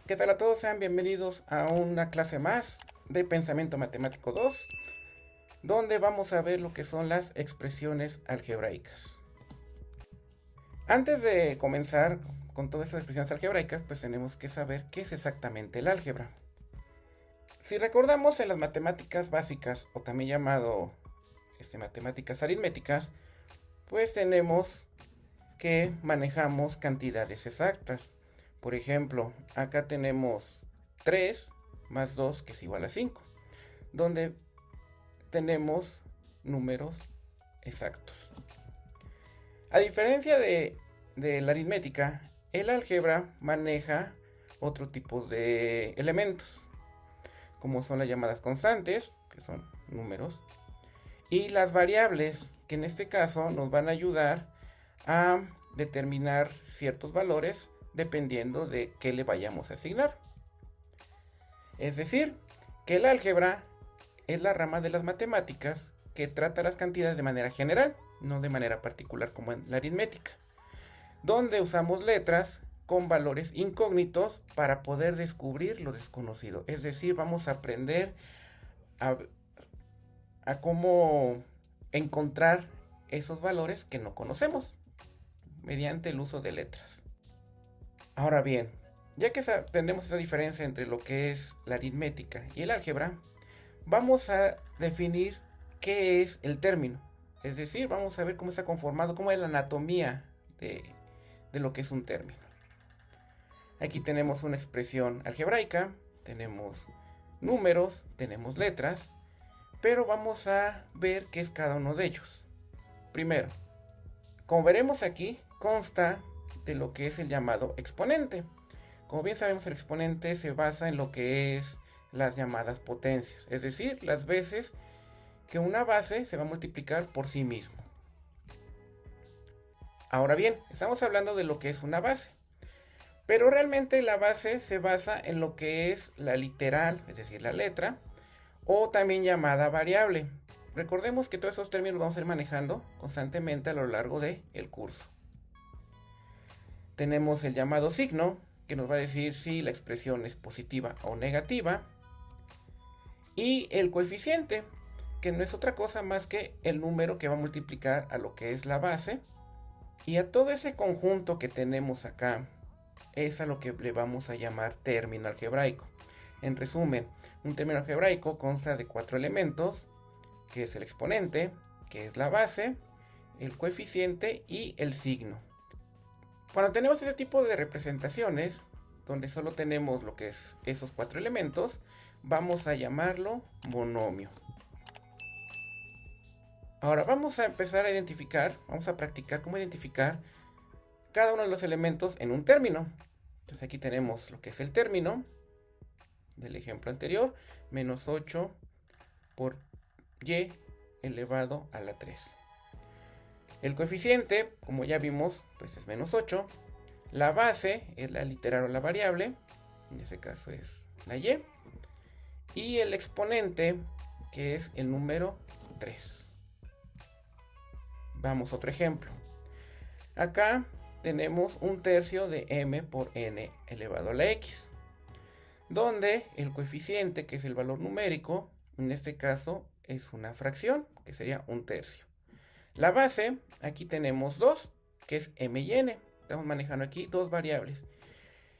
¿Qué tal a todos? Sean bienvenidos a una clase más de Pensamiento Matemático 2, donde vamos a ver lo que son las expresiones algebraicas. Antes de comenzar con todas estas expresiones algebraicas, pues tenemos que saber qué es exactamente el álgebra. Si recordamos en las matemáticas básicas, o también llamado matemáticas aritméticas, pues tenemos que manejamos cantidades exactas. Por ejemplo, acá tenemos 3 más 2 que es igual a 5, donde tenemos números exactos. A diferencia de la aritmética, el álgebra maneja otro tipo de elementos, como son las llamadas constantes, que son números, y las variables, que en este caso nos van a ayudar a determinar ciertos valores dependiendo de qué le vayamos a asignar. Es decir, que el álgebra es la rama de las matemáticas que trata las cantidades de manera general, no de manera particular como en la aritmética, donde usamos letras con valores incógnitos para poder descubrir lo desconocido. Es decir, vamos a aprender a cómo encontrar esos valores que no conocemos mediante el uso de letras. Ahora bien, ya que tenemos esa diferencia entre lo que es la aritmética y el álgebra, vamos a definir qué es el término. Es decir, vamos a ver cómo está conformado, cómo es la anatomía de lo que es un término. Aquí tenemos una expresión algebraica, tenemos números, tenemos letras, pero vamos a ver qué es cada uno de ellos. Primero, como veremos aquí, consta de lo que es el llamado exponente. Como bien sabemos, el exponente se basa en lo que es las llamadas potencias, es decir, las veces que una base se va a multiplicar por sí mismo. Ahora bien, estamos hablando de lo que es una base, pero realmente la base se basa en lo que es la literal, es decir, la letra, o también llamada variable. Recordemos que todos esos términos vamos a ir manejando constantemente a lo largo del curso. Tenemos el llamado signo, que nos va a decir si la expresión es positiva o negativa. Y el coeficiente, que no es otra cosa más que el número que va a multiplicar a lo que es la base. Y a todo ese conjunto que tenemos acá, es a lo que le vamos a llamar término algebraico. En resumen, un término algebraico consta de 4 elementos, que es el exponente, que es la base, el coeficiente y el signo. Cuando tenemos este tipo de representaciones, donde solo tenemos lo que es esos 4 elementos, vamos a llamarlo monomio. Ahora vamos a empezar a identificar, vamos a practicar cómo identificar cada uno de los elementos en un término. Entonces aquí tenemos lo que es el término del ejemplo anterior, menos 8 por y elevado a la 3. El coeficiente, como ya vimos, pues es menos 8. La base es la literal o la variable, en este caso es la y. Y el exponente, que es el número 3. Vamos a otro ejemplo. Acá tenemos un tercio de m por n elevado a la x, donde el coeficiente, que es el valor numérico, en este caso es una fracción, que sería un tercio. La base, aquí tenemos 2, que es m y n. Estamos manejando aquí dos variables.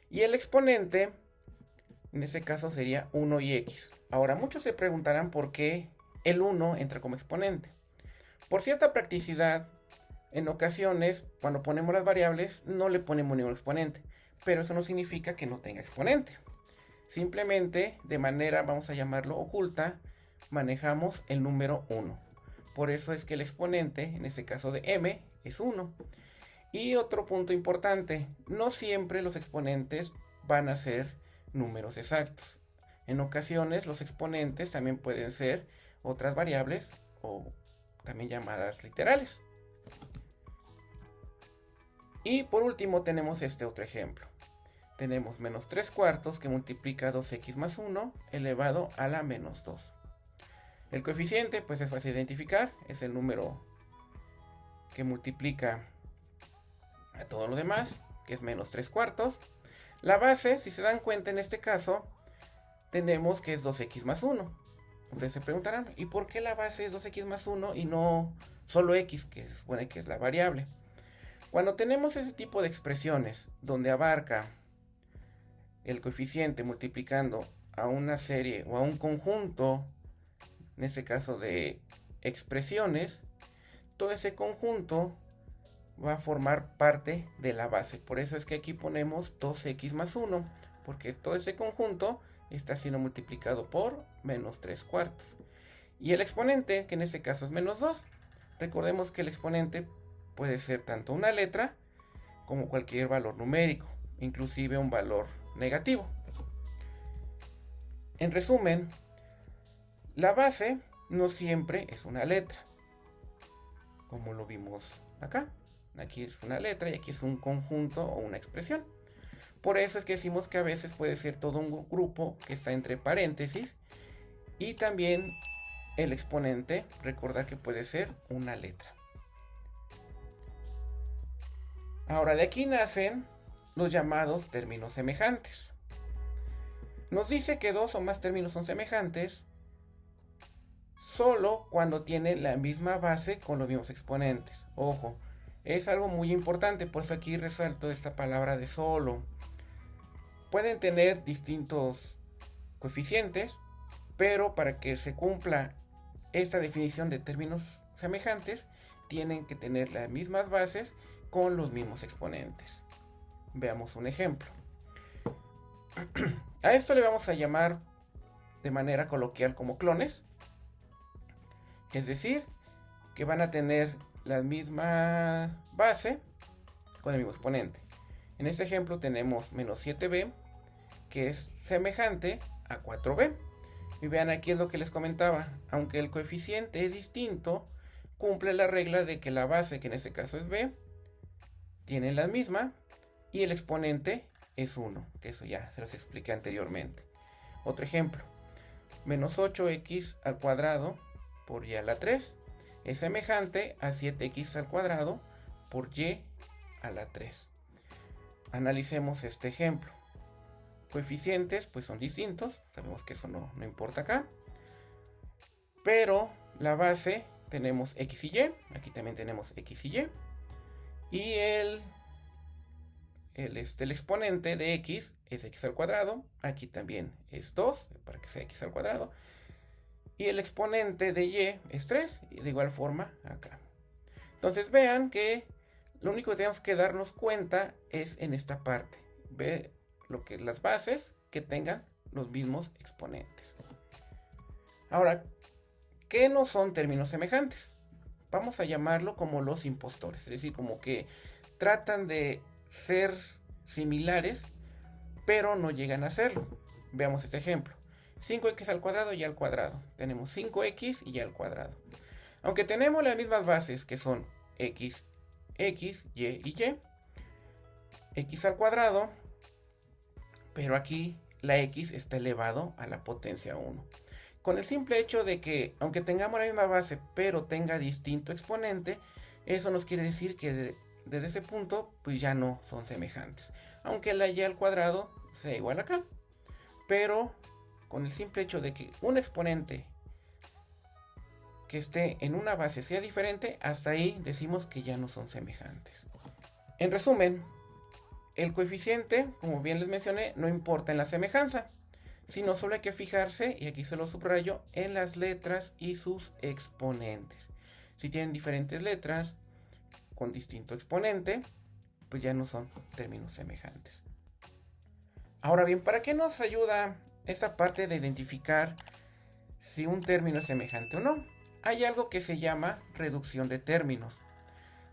Y el exponente, en este caso sería 1 y x. Ahora, muchos se preguntarán por qué el 1 entra como exponente. Por cierta practicidad, en ocasiones, cuando ponemos las variables, no le ponemos ningún exponente. Pero eso no significa que no tenga exponente. Simplemente, de manera, vamos a llamarlo oculta, manejamos el número 1. Por eso es que el exponente, en este caso de m, es 1. Y otro punto importante, no siempre los exponentes van a ser números exactos. En ocasiones los exponentes también pueden ser otras variables o también llamadas literales. Y por último tenemos este otro ejemplo. Tenemos menos 3 cuartos que multiplica 2x más 1 elevado a la menos 2. El coeficiente pues es fácil de identificar, es el número que multiplica a todo lo demás, que es menos 3 cuartos. La base, si se dan cuenta en este caso, tenemos que es 2x más 1. Ustedes se preguntarán, ¿y por qué la base es 2x más 1 y no solo x, que es, bueno, que es la variable? Cuando tenemos ese tipo de expresiones donde abarca el coeficiente multiplicando a una serie o a un conjunto, en este caso de expresiones, todo ese conjunto va a formar parte de la base. Por eso es que aquí ponemos 2x más 1, porque todo ese conjunto está siendo multiplicado por menos 3 cuartos. Y el exponente, que en este caso es menos 2, recordemos que el exponente puede ser tanto una letra como cualquier valor numérico, inclusive un valor negativo. En resumen, la base no siempre es una letra, como lo vimos acá. Aquí es una letra y aquí es un conjunto o una expresión. Por eso es que decimos que a veces puede ser todo un grupo que está entre paréntesis. Y también el exponente, recordar que puede ser una letra. Ahora de aquí nacen los llamados términos semejantes. Nos dice que dos o más términos son semejantes solo cuando tienen la misma base con los mismos exponentes. Ojo, es algo muy importante, por eso aquí resalto esta palabra de solo. Pueden tener distintos coeficientes, pero para que se cumpla esta definición de términos semejantes, tienen que tener las mismas bases con los mismos exponentes. Veamos un ejemplo. A esto le vamos a llamar de manera coloquial como clones. Es decir, que van a tener la misma base con el mismo exponente. En este ejemplo tenemos menos 7b, que es semejante a 4b. Y vean, aquí es lo que les comentaba. Aunque el coeficiente es distinto, cumple la regla de que la base, que en este caso es b, tiene la misma y el exponente es 1, que eso ya se los expliqué anteriormente. Otro ejemplo, menos 8x al cuadrado por y a la 3 es semejante a 7x al cuadrado por y a la 3. Analicemos este ejemplo. Coeficientes pues son distintos, sabemos que eso no importa acá, pero la base tenemos x y y, aquí también tenemos x y y, y el exponente de x es x al cuadrado, aquí también es 2, para que sea x al cuadrado, y el exponente de y es 3, y de igual forma acá. Entonces vean que lo único que tenemos que darnos cuenta es en esta parte, ve lo que las bases que tengan los mismos exponentes. Ahora, ¿qué no son términos semejantes? Vamos a llamarlo como los impostores, es decir, como que tratan de ser similares, pero no llegan a serlo. Veamos este ejemplo. 5x al cuadrado y al cuadrado. Tenemos 5x y al cuadrado. Aunque tenemos las mismas bases que son x, x, y y y, x al cuadrado, pero aquí la x está elevado a la potencia 1. Con el simple hecho de que, aunque tengamos la misma base, pero tenga distinto exponente, eso nos quiere decir que desde ese punto, pues ya no son semejantes. Aunque la y al cuadrado sea igual acá. Pero con el simple hecho de que un exponente que esté en una base sea diferente, hasta ahí decimos que ya no son semejantes. En resumen, el coeficiente, como bien les mencioné, no importa en la semejanza, sino solo hay que fijarse, y aquí se lo subrayo, en las letras y sus exponentes. Si tienen diferentes letras con distinto exponente, pues ya no son términos semejantes. Ahora bien, ¿para qué nos ayuda esta parte de identificar si un término es semejante o no? Hay algo que se llama reducción de términos,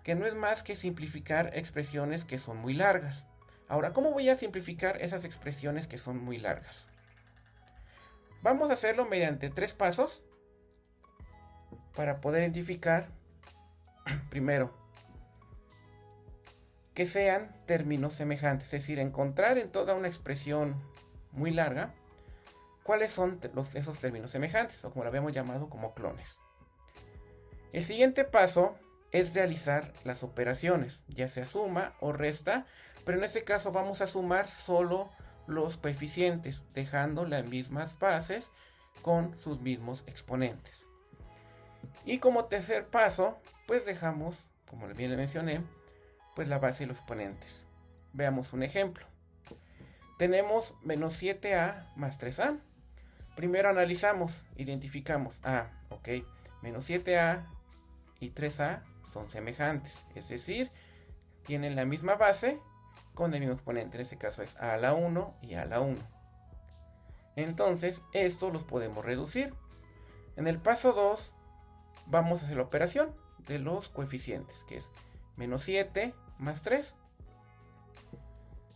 que no es más que simplificar expresiones que son muy largas. Ahora, ¿cómo voy a simplificar esas expresiones que son muy largas? Vamos a hacerlo mediante 3 pasos para poder identificar, primero, que sean términos semejantes, es decir, encontrar en toda una expresión muy larga cuáles son esos términos semejantes, o como lo habíamos llamado como clones. El siguiente paso es realizar las operaciones, ya sea suma o resta, pero en este caso vamos a sumar solo los coeficientes, dejando las mismas bases con sus mismos exponentes. Y como tercer paso, pues dejamos, como bien le mencioné, pues la base y los exponentes. Veamos un ejemplo. Tenemos menos 7a más 3a. Primero analizamos, identificamos, ok, menos 7a y 3a son semejantes, es decir, tienen la misma base con el mismo exponente, en este caso es a la 1 y a la 1. Entonces, estos los podemos reducir. En el paso 2, vamos a hacer la operación de los coeficientes, que es menos 7 más 3.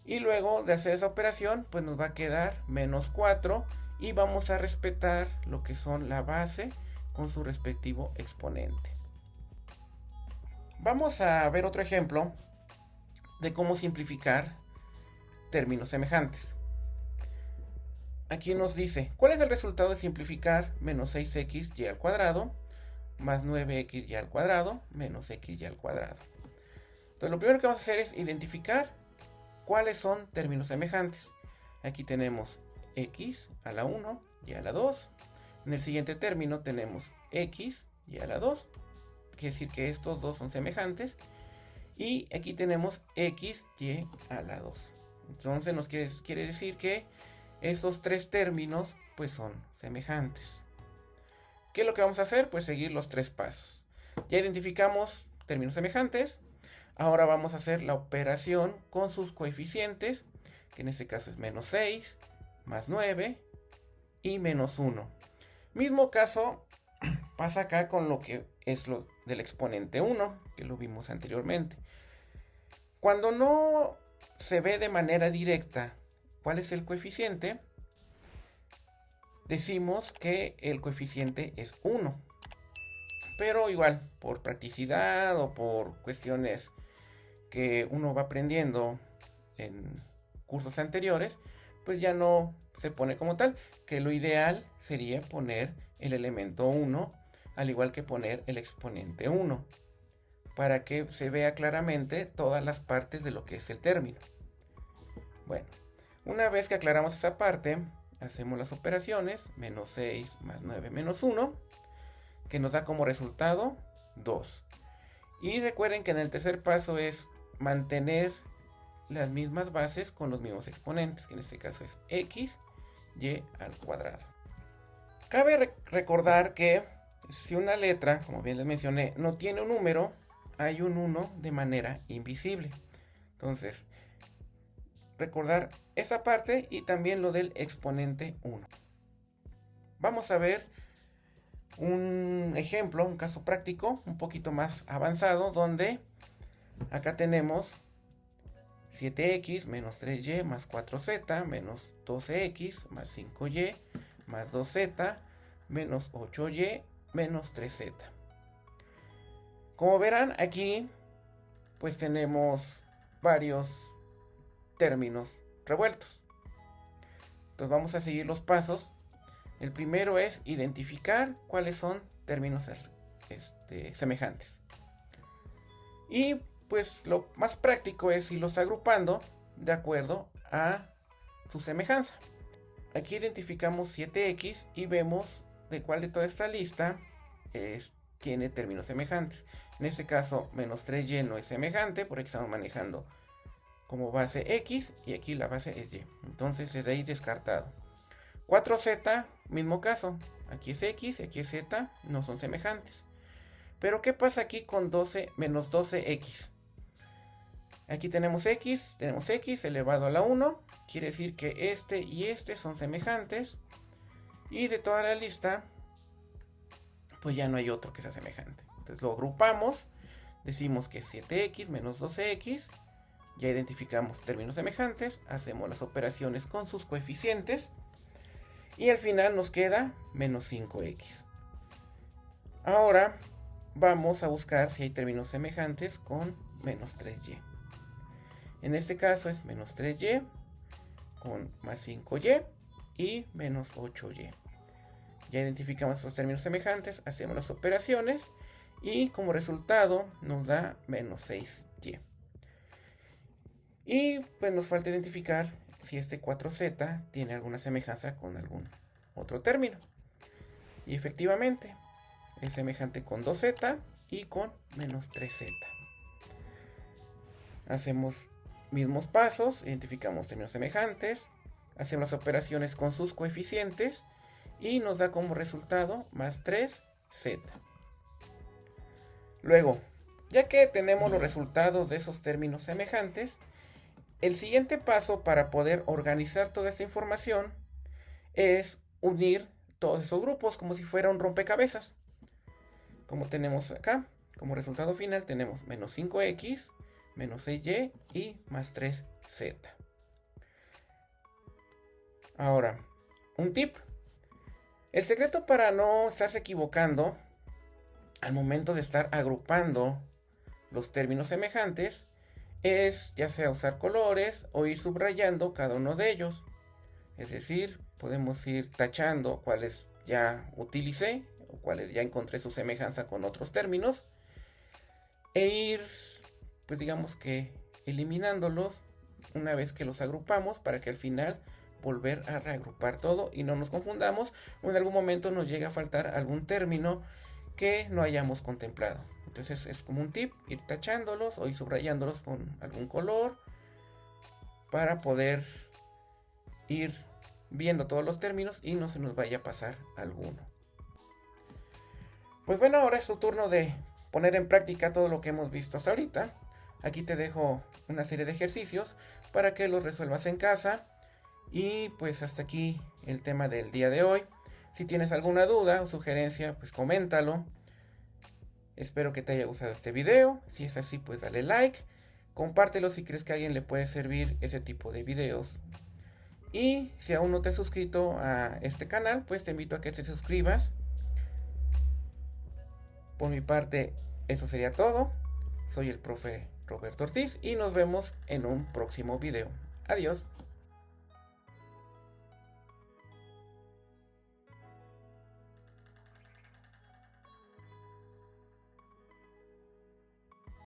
Y luego de hacer esa operación, pues nos va a quedar menos 4 y vamos a respetar lo que son la base con su respectivo exponente. Vamos a ver otro ejemplo de cómo simplificar términos semejantes. Aquí nos dice, ¿cuál es el resultado de simplificar menos 6xy al cuadrado más 9xy al cuadrado menos xy al cuadrado? Entonces lo primero que vamos a hacer es identificar cuáles son términos semejantes. Aquí tenemos x a la 1 y a la 2. En el siguiente término tenemos x y a la 2. Quiere decir que estos dos son semejantes. Y aquí tenemos x y a la 2. Entonces nos quiere decir que estos tres términos pues son semejantes. ¿Qué es lo que vamos a hacer? Pues seguir los tres pasos. Ya identificamos términos semejantes. Ahora vamos a hacer la operación con sus coeficientes, que en este caso es menos 6, más 9 y menos 1. Mismo caso pasa acá con lo que es lo del exponente 1, que lo vimos anteriormente. Cuando no se ve de manera directa cuál es el coeficiente, decimos que el coeficiente es 1. Pero igual, por practicidad o por cuestiones que uno va aprendiendo en cursos anteriores, pues ya no se pone como tal, que lo ideal sería poner el elemento 1, al igual que poner el exponente 1, para que se vea claramente todas las partes de lo que es el término. Bueno, una vez que aclaramos esa parte, hacemos las operaciones, menos 6 más 9 menos 1, que nos da como resultado 2. Y recuerden que en el tercer paso es mantener las mismas bases con los mismos exponentes, que en este caso es x y al cuadrado. Cabe recordar que si una letra, como bien les mencioné, no tiene un número, hay un 1 de manera invisible. Entonces, recordar esa parte y también lo del exponente 1. Vamos a ver un ejemplo, un caso práctico un poquito más avanzado, donde acá tenemos 7x menos 3y más 4z menos 12x más 5y más 2z menos 8y menos 3z. Como verán aquí, pues tenemos varios términos revueltos. Entonces vamos a seguir los pasos. El primero es identificar cuáles son términos semejantes. Y pues lo más práctico es irlos agrupando de acuerdo a su semejanza. Aquí identificamos 7x y vemos de cuál de toda esta lista tiene términos semejantes. En este caso, menos 3y no es semejante porque estamos manejando como base x y aquí la base es y. Entonces es de ahí descartado. 4z, mismo caso. Aquí es x, aquí es z, no son semejantes. Pero ¿qué pasa aquí con menos 12x? Aquí tenemos x elevado a la 1. Quiere decir que este y este son semejantes. Y de toda la lista, pues ya no hay otro que sea semejante. Entonces lo agrupamos. Decimos que es 7x menos 12x. Ya identificamos términos semejantes. Hacemos las operaciones con sus coeficientes. Y al final nos queda menos 5x. Ahora vamos a buscar si hay términos semejantes con menos 3y. En este caso es menos 3y con más 5y y menos 8y. Ya identificamos estos términos semejantes, hacemos las operaciones y como resultado nos da menos 6y. Y pues nos falta identificar si este 4z tiene alguna semejanza con algún otro término. Y efectivamente es semejante con 2z y con menos 3z. Hacemos mismos pasos, identificamos términos semejantes, hacemos las operaciones con sus coeficientes y nos da como resultado más 3z. Luego, ya que tenemos los resultados de esos términos semejantes, el siguiente paso para poder organizar toda esta información es unir todos esos grupos como si fuera un rompecabezas. Como tenemos acá, como resultado final tenemos menos 5x, menos 6y y más 3z. Ahora, un tip. El secreto para no estarse equivocando al momento de estar agrupando los términos semejantes es ya sea usar colores o ir subrayando cada uno de ellos. Es decir, podemos ir tachando cuáles ya utilicé o cuáles ya encontré su semejanza con otros términos e ir, pues digamos que eliminándolos una vez que los agrupamos para que al final volver a reagrupar todo y no nos confundamos o en algún momento nos llegue a faltar algún término que no hayamos contemplado. Entonces es como un tip, ir tachándolos o ir subrayándolos con algún color para poder ir viendo todos los términos y no se nos vaya a pasar alguno. Pues bueno, ahora es tu turno de poner en práctica todo lo que hemos visto hasta ahorita. Aquí te dejo una serie de ejercicios para que los resuelvas en casa. Y pues hasta aquí el tema del día de hoy. Si tienes alguna duda o sugerencia, pues coméntalo. Espero que te haya gustado este video. Si es así, pues dale like. Compártelo si crees que a alguien le puede servir ese tipo de videos. Y si aún no te has suscrito a este canal, pues te invito a que te suscribas. Por mi parte, eso sería todo. Soy el profe Roberto Ortiz y nos vemos en un próximo video. Adiós.